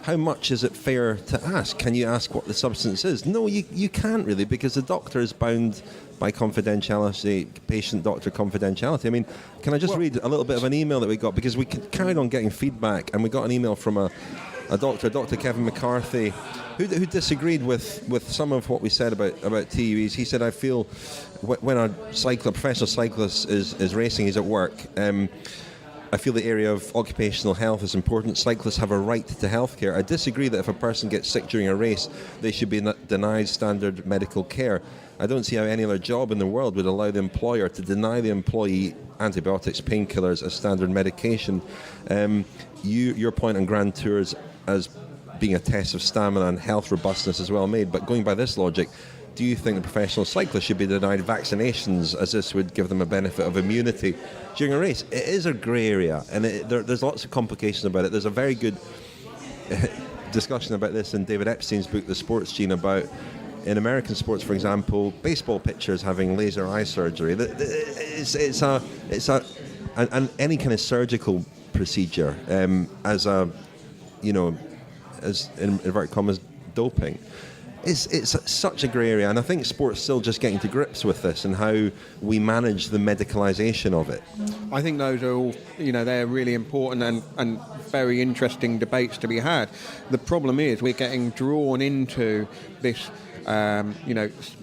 how much is it fair to ask? Can you ask what the substance is? No, you can't really, because the doctor is bound by confidentiality, patient-doctor confidentiality. I mean, can I just read a little bit of an email that we got? Because we carried on getting feedback, and we got an email from a doctor, Dr. Kevin McCarthy, who disagreed with some of what we said about TUEs. He said, I feel when a professional cyclist is racing, he's at work, I feel the area of occupational health is important. Cyclists have a right to health care. I disagree that if a person gets sick during a race, they should be denied standard medical care. I don't see how any other job in the world would allow the employer to deny the employee antibiotics, painkillers as standard medication. Your point on Grand Tours as being a test of stamina and health robustness is well made, but going by this logic, do you think the professional cyclists should be denied vaccinations as this would give them a benefit of immunity during a race? It is a grey area, and there's lots of complications about it. There's a very good discussion about this in David Epstein's book, The Sports Gene, about in American sports, for example, baseball pitchers having laser eye surgery. It's any kind of surgical procedure as in inverted commas doping. It's such a grey area, and I think sport's still just getting to grips with this and how we manage the medicalisation of it. I think those are all, they're really important and very interesting debates to be had. The problem is we're getting drawn into this,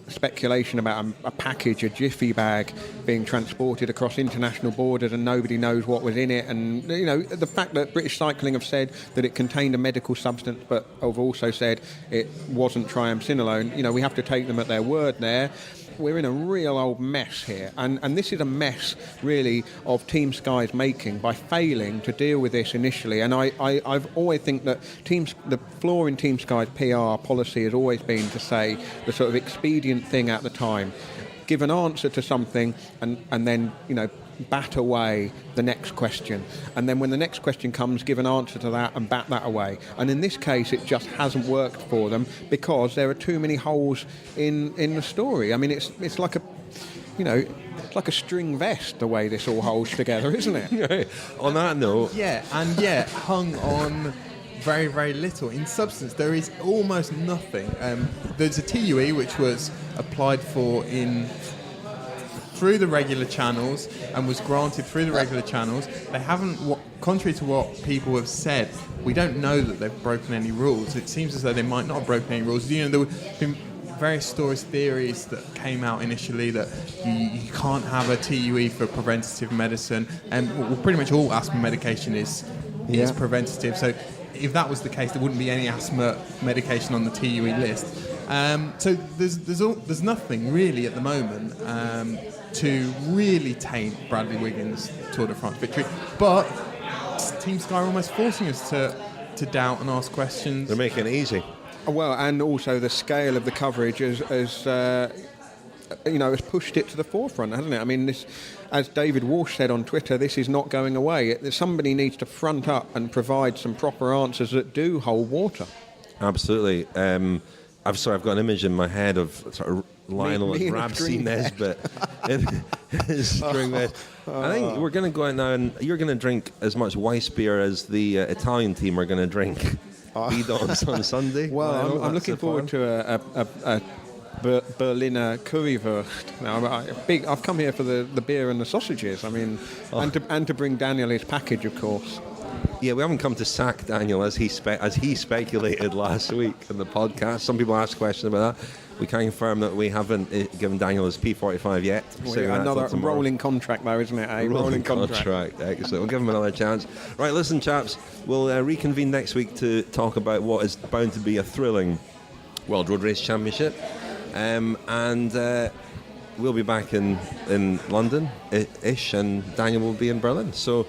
speculation about a package, a jiffy bag being transported across international borders and nobody knows what was in it. And, the fact that British Cycling have said that it contained a medical substance but have also said it wasn't triamcinolone, we have to take them at their word there. We're in a real old mess here, and this is a mess really of Team Sky's making by failing to deal with this initially. And I've always think that the flaw in Team Sky's PR policy has always been to say the sort of expedient thing at the time, give an answer to something and then bat away the next question, and then when the next question comes, give an answer to that and bat that away. And in this case, it just hasn't worked for them because there are too many holes in the story. I mean, it's like it's like a string vest the way this all holds together, isn't it? On that note, hung on very, very little. In substance, there is almost nothing. There's a TUE which was applied for through the regular channels and was granted through the regular channels. They haven't, contrary to what people have said, we don't know that they've broken any rules. It seems as though they might not have broken any rules. There have been various theories that came out initially that you can't have a TUE for preventative medicine, and pretty much all asthma medication is preventative. So if that was the case, there wouldn't be any asthma medication on the TUE list. So there's nothing really at the moment to really taint Bradley Wiggins' Tour de France victory. But Team Sky are almost forcing us to doubt and ask questions. They're making it easy. Well, and also the scale of the coverage has pushed it to the forefront, hasn't it? I mean, this, as David Walsh said on Twitter, this is not going away. Somebody needs to front up and provide some proper answers that do hold water. Absolutely. I've got an image in my head of sort of Lionel and Ramsey Nesbitt in his string vest. I think we're going to go out now, and you're going to drink as much Weiss beer as the Italian team are going to drink Bidons on Sunday. Well, I'm looking forward to a Berliner Currywurst. Now, I've come here for the beer and the sausages. I mean, and to bring Daniel his package, of course. Yeah, we haven't come to sack Daniel as he speculated last week in the podcast. Some people asked questions about that. We can confirm that we haven't given Daniel his P45 yet. Another rolling contract, though, isn't it? Rolling contract. Excellent. We'll give him another chance. Right, listen, chaps. We'll reconvene next week to talk about what is bound to be a thrilling World Road Race Championship, and we'll be back in London-ish, and Daniel will be in Berlin. So,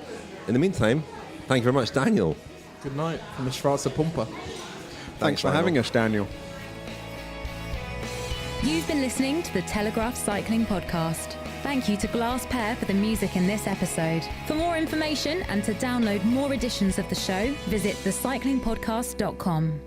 in the meantime, thank you very much, Daniel. Good night from the Schwarze Pumper. Thanks for having us, Daniel. You've been listening to the Telegraph Cycling Podcast. Thank you to Glass Pear for the music in this episode. For more information and to download more editions of the show, visit thecyclingpodcast.com.